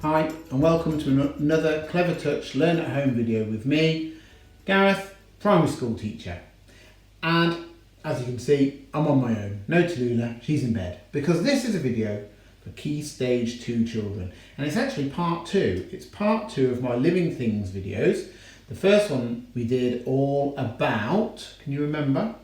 Hi and welcome to another Clevertouch Learn at Home video with me, Gareth, primary school teacher. And as you can see, I'm on my own. No Tallulah, she's in bed. Because this is a video for Key Stage 2 children. And it's actually part 2. It's part 2 of my Living Things videos. The first one we did all about, can you remember?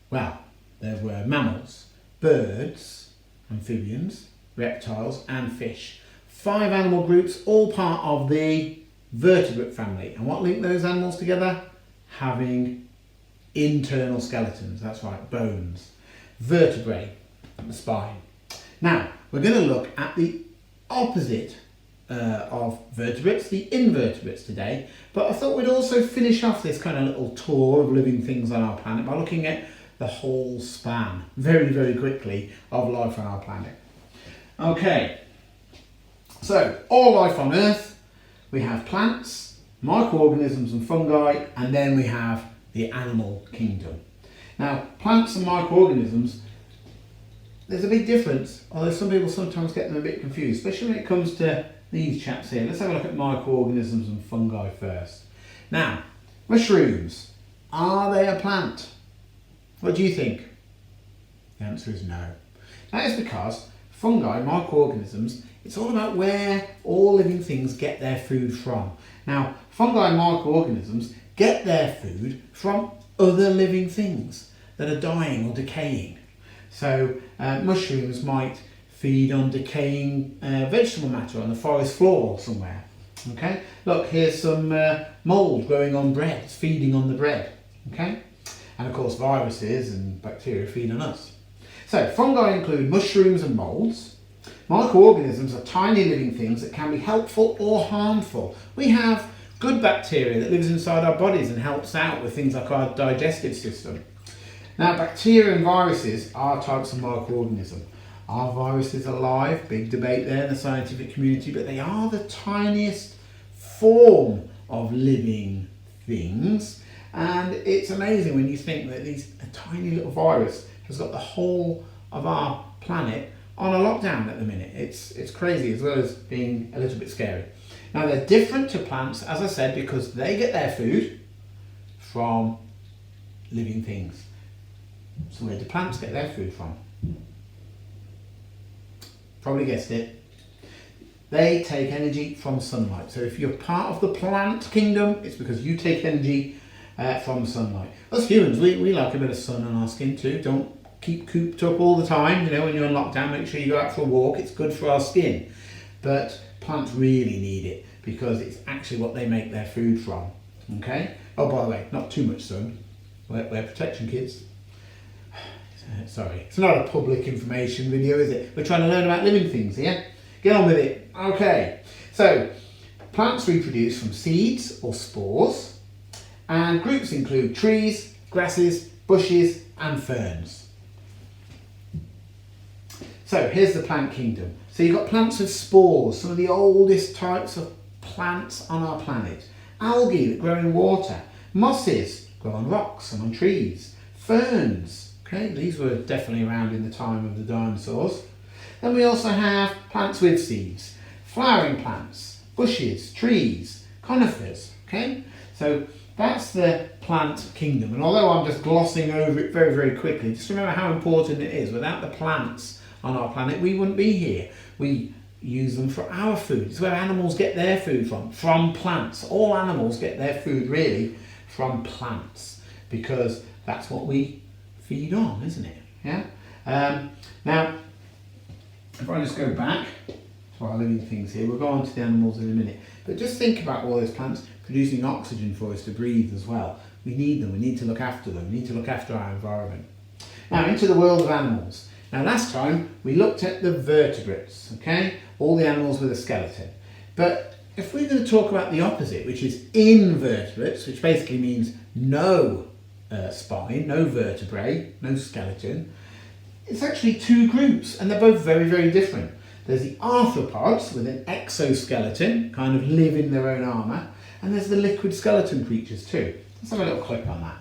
Well, there were mammals, birds, amphibians, reptiles and fish. 5 animal groups, all part of the vertebrate family. And what linked those animals together? Having internal skeletons, that's right, bones. Vertebrae, the spine. Now, we're going to look at the opposite of vertebrates, the invertebrates today. But I thought we'd also finish off this kind of little tour of living things on our planet by looking at the whole span, very, very quickly, of life on our planet. Okay. So, all life on Earth, we have plants, microorganisms and fungi, and then we have the animal kingdom. Now, plants and microorganisms, there's a big difference, although some people sometimes get them a bit confused, especially when it comes to these chaps here. Let's have a look at microorganisms and fungi first. Now, mushrooms, are they a plant? What do you think? The answer is no. That is because fungi, microorganisms, it's all about where all living things get their food from. Now, fungi and microorganisms get their food from other living things that are dying or decaying. So, mushrooms might feed on decaying vegetable matter on the forest floor somewhere. Okay, look, here's some mould growing on bread, it's feeding on the bread. Okay, and of course viruses and bacteria feed on us. So, fungi include mushrooms and moulds. Microorganisms are tiny living things that can be helpful or harmful. We have good bacteria that lives inside our bodies and helps out with things like our digestive system. Now, bacteria and viruses are types of microorganism. Are viruses alive? Big debate there in the scientific community, but they are the tiniest form of living things. And it's amazing when you think that a tiny little virus has got the whole of our planet on a lockdown at the minute. It's crazy, as well as being a little bit scary. Now, they're different to plants, as I said, because they get their food from living things. So where do plants get their food from? Probably guessed it. They take energy from sunlight. So if you're part of the plant kingdom, it's because you take energy from sunlight. Us humans, we like a bit of sun on our skin too. Don't keep cooped up all the time. You know, when you're on lockdown, make sure you go out for a walk. It's good for our skin. But plants really need it because it's actually what they make their food from. Okay? Oh, by the way, not too much sun. Wear protection, kids. Sorry, it's not a public information video, is it? We're trying to learn about living things here. Get on with it. Okay, so plants reproduce from seeds or spores, and groups include trees, grasses, bushes and ferns. So here's the plant kingdom. So you've got plants with spores, some of the oldest types of plants on our planet. Algae that grow in water, mosses grow on rocks and on trees, ferns. Okay, these were definitely around in the time of the dinosaurs. Then we also have plants with seeds, flowering plants, bushes, trees, conifers. Okay, so that's the plant kingdom. And although I'm just glossing over it very, very quickly, just remember how important it is. Without the plants on our planet, we wouldn't be here. We use them for our food. It's where animals get their food from plants. All animals get their food really from plants because that's what we feed on, isn't it? Yeah. Now, if I just go back to our living things here, we'll go on to the animals in a minute. But just think about all those plants producing oxygen for us to breathe as well. We need them. We need to look after them. We need to look after our environment. Now, into the world of animals. Now, last time we looked at the vertebrates, okay? All the animals with a skeleton. But if we're going to talk about the opposite, which is invertebrates, which basically means no spine, no vertebrae, no skeleton, it's actually 2 groups and they're both very, very different. There's the arthropods with an exoskeleton, kind of live in their own armour, and there's the liquid skeleton creatures too. Let's have a little clip on that.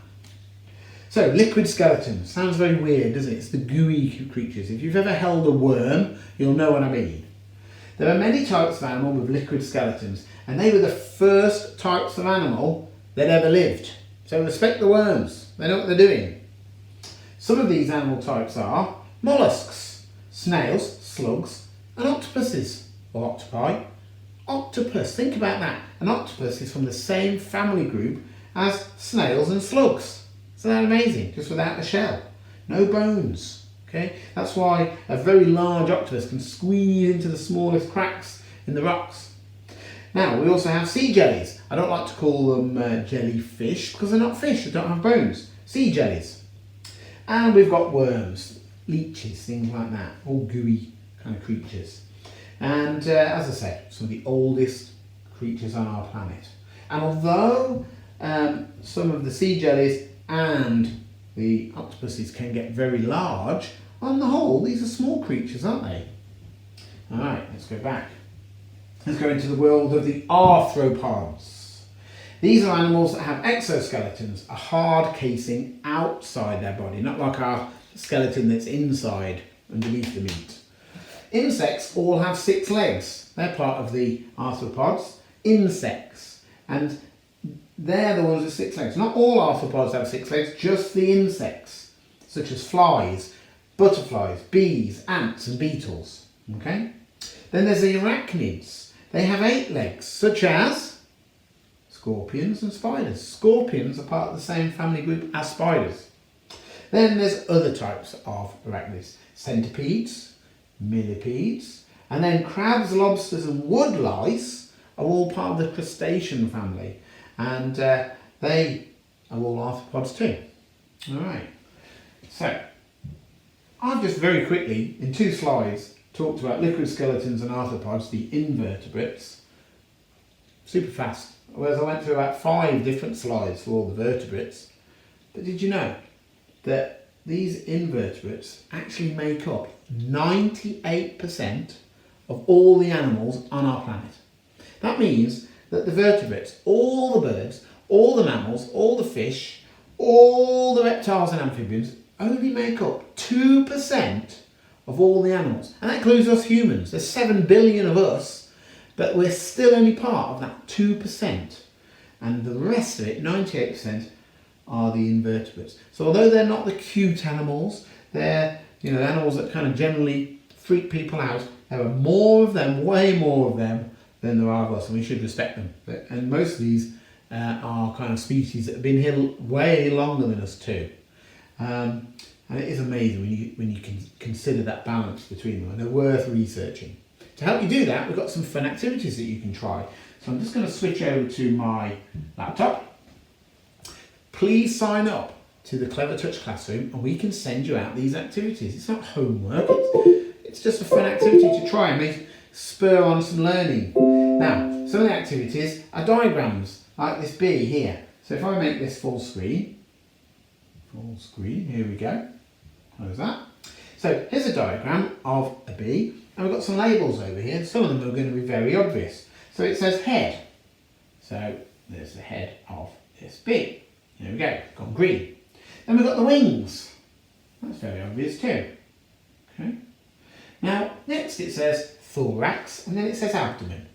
So, liquid skeletons. Sounds very weird, doesn't it? It's the gooey creatures. If you've ever held a worm, you'll know what I mean. There are many types of animal with liquid skeletons, and they were the first types of animal that ever lived. So respect the worms, they know what they're doing. Some of these animal types are mollusks, snails, slugs, and octopuses, or octopi. Octopus, think about that. An octopus is from the same family group as snails and slugs. Isn't that amazing? Just without the shell. No bones. Okay? That's why a very large octopus can squeeze into the smallest cracks in the rocks. Now, we also have sea jellies. I don't like to call them jellyfish because they're not fish, they don't have bones. Sea jellies. And we've got worms, leeches, things like that, all gooey kind of creatures. And as I said, some of the oldest creatures on our planet. And although some of the sea jellies and the octopuses can get very large, on the whole, these are small creatures, aren't they? All right, let's go back. Let's go into the world of the arthropods. These are animals that have exoskeletons, a hard casing outside their body, not like our skeleton that's inside, underneath the meat. Insects all have 6 legs. They're part of the arthropods. Insects. And they're the ones with 6 legs. Not all arthropods have 6 legs, just the insects, such as flies, butterflies, bees, ants and beetles. Okay? Then there's the arachnids. They have 8 legs, such as scorpions and spiders. Scorpions are part of the same family group as spiders. Then there's other types of arachnids. Centipedes, millipedes, and then crabs, lobsters and woodlice are all part of the crustacean family. And they are all arthropods too. Alright, so I've just very quickly, in 2 slides, talked about liquid skeletons and arthropods, the invertebrates, super fast. Whereas I went through about 5 different slides for all the vertebrates. But did you know that these invertebrates actually make up 98% of all the animals on our planet? That means that the vertebrates, all the birds, all the mammals, all the fish, all the reptiles and amphibians only make up 2% of all the animals. And that includes us humans. There's 7 billion of us. But we're still only part of that 2%. And the rest of it, 98%, are the invertebrates. So although they're not the cute animals, they're animals that kind of generally freak people out, there are more of them, way more of them, than there are of us, and we should respect them. And most of these are kind of species that have been here way longer than us too. And it is amazing when you can consider that balance between them, and they're worth researching. To help you do that, we've got some fun activities that you can try. So I'm just going to switch over to my laptop. Please sign up to the Clevertouch classroom and we can send you out these activities. It's not homework, it's just a fun activity to try and make spur on some learning. Now, some of the activities are diagrams, like this bee here. So if I make this full screen, here we go. Close that. So here's a diagram of a bee. And we've got some labels over here. Some of them are going to be very obvious. So it says head. So there's the head of this bee. There we go, gone green. Then we've got the wings. That's very obvious too. Okay. Now next it says thorax and then it says abdomen.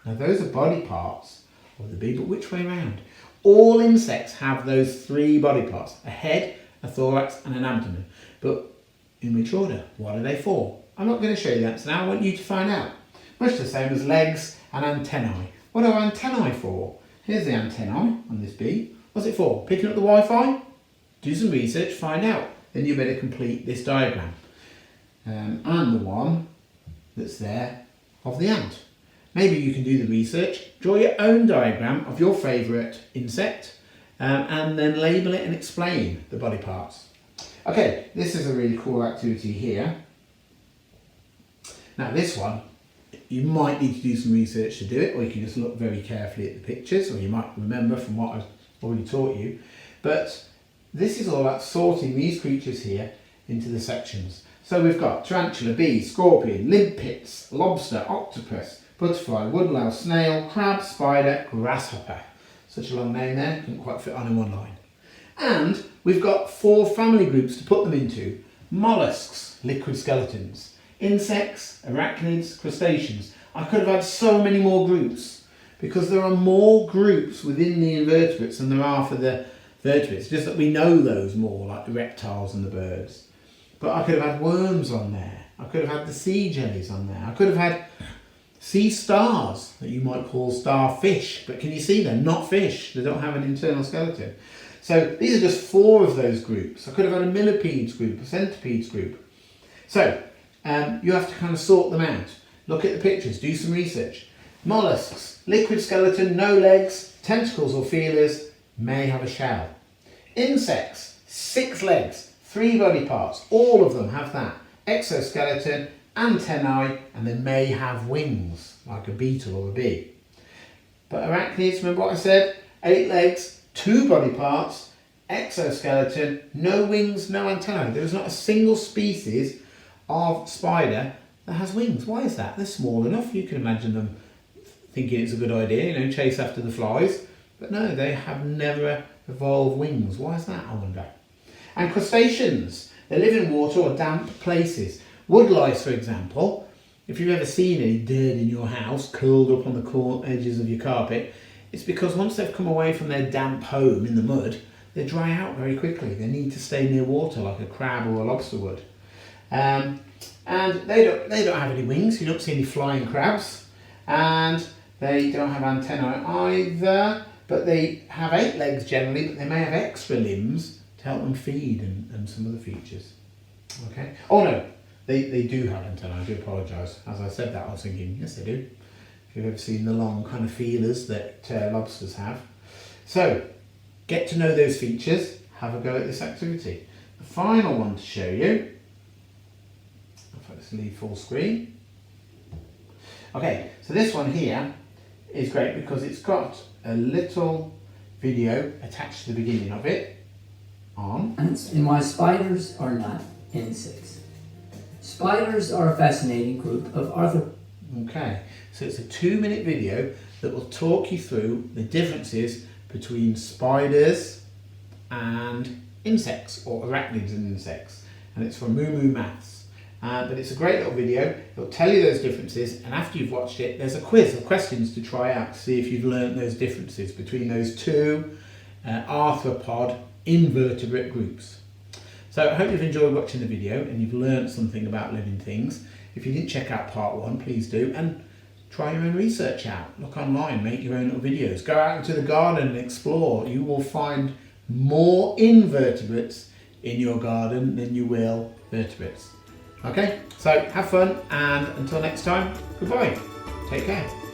Now those are body parts of the bee, but which way around? All insects have those 3 body parts. A head, a thorax and an abdomen. But in which order? What are they for? I'm not going to show you that, so now I want you to find out. Much the same as legs and antennae. What are antennae for? Here's the antennae on this bee. What's it for? Picking up the Wi-Fi? Do some research, find out. Then you better complete this diagram. And the one that's there of the ant. Maybe you can do the research, draw your own diagram of your favourite insect, and then label it and explain the body parts. Okay, this is a really cool activity here. Now this one, you might need to do some research to do it, or you can just look very carefully at the pictures, or you might remember from what I've already taught you. But this is all about sorting these creatures here into the sections. So we've got tarantula, bee, scorpion, limpets, lobster, octopus, butterfly, woodlouse, snail, crab, spider, grasshopper. Such a long name there, couldn't quite fit on in one line. And we've got 4 family groups to put them into. Mollusks, liquid skeletons. Insects, arachnids, crustaceans. I could have had so many more groups, because there are more groups within the invertebrates than there are for the vertebrates, just that we know those more, like the reptiles and the birds. But I could have had worms on there, I could have had the sea jellies on there, I could have had sea stars that you might call starfish, but can you see they're not fish, they don't have an internal skeleton. So these are just 4 of those groups. I could have had a millipedes group, a centipedes group. So you have to kind of sort them out. Look at the pictures, do some research. Mollusks, liquid skeleton, no legs, tentacles or feelers, may have a shell. Insects, 6 legs, 3 body parts, all of them have that. Exoskeleton, antennae, and they may have wings, like a beetle or a bee. But arachnids, remember what I said? 8 legs, 2 body parts, exoskeleton, no wings, no antennae. There is not a single species of spider that has wings. Why is that? They're small enough, you can imagine them thinking it's a good idea, chase after the flies. But no, they have never evolved wings. Why is that, I wonder? And crustaceans, they live in water or damp places. Woodlice, for example, if you've ever seen any dirt in your house curled up on the edges of your carpet, it's because once they've come away from their damp home in the mud, they dry out very quickly. They need to stay near water like a crab or a lobster would. And they don't have any wings, you don't see any flying crabs, and they don't have antennae either, but they have 8 legs generally, but they may have extra limbs to help them feed and some other features. Okay. Oh no, they do have antennae, I do apologise. As I said that, I was thinking, yes they do. If you've ever seen the long kind of feelers that lobsters have. So, get to know those features, have a go at this activity. The final one to show you, let's leave full screen. Okay, so this one here is great because it's got a little video attached to the beginning of it on. And why spiders are not insects. Spiders are a fascinating group of arthroplants. Okay, so it's a 2-minute video that will talk you through the differences between spiders and insects, or arachnids and insects. And it's from Moo Moo Maths. But it's a great little video. It'll tell you those differences, and after you've watched it, there's a quiz of questions to try out to see if you've learnt those differences between those 2 arthropod invertebrate groups. So I hope you've enjoyed watching the video and you've learnt something about living things. If you didn't check out part 1, please do, and try your own research out. Look online, make your own little videos. Go out into the garden and explore. You will find more invertebrates in your garden than you will vertebrates. Okay, so have fun, and until next time, goodbye. Take care.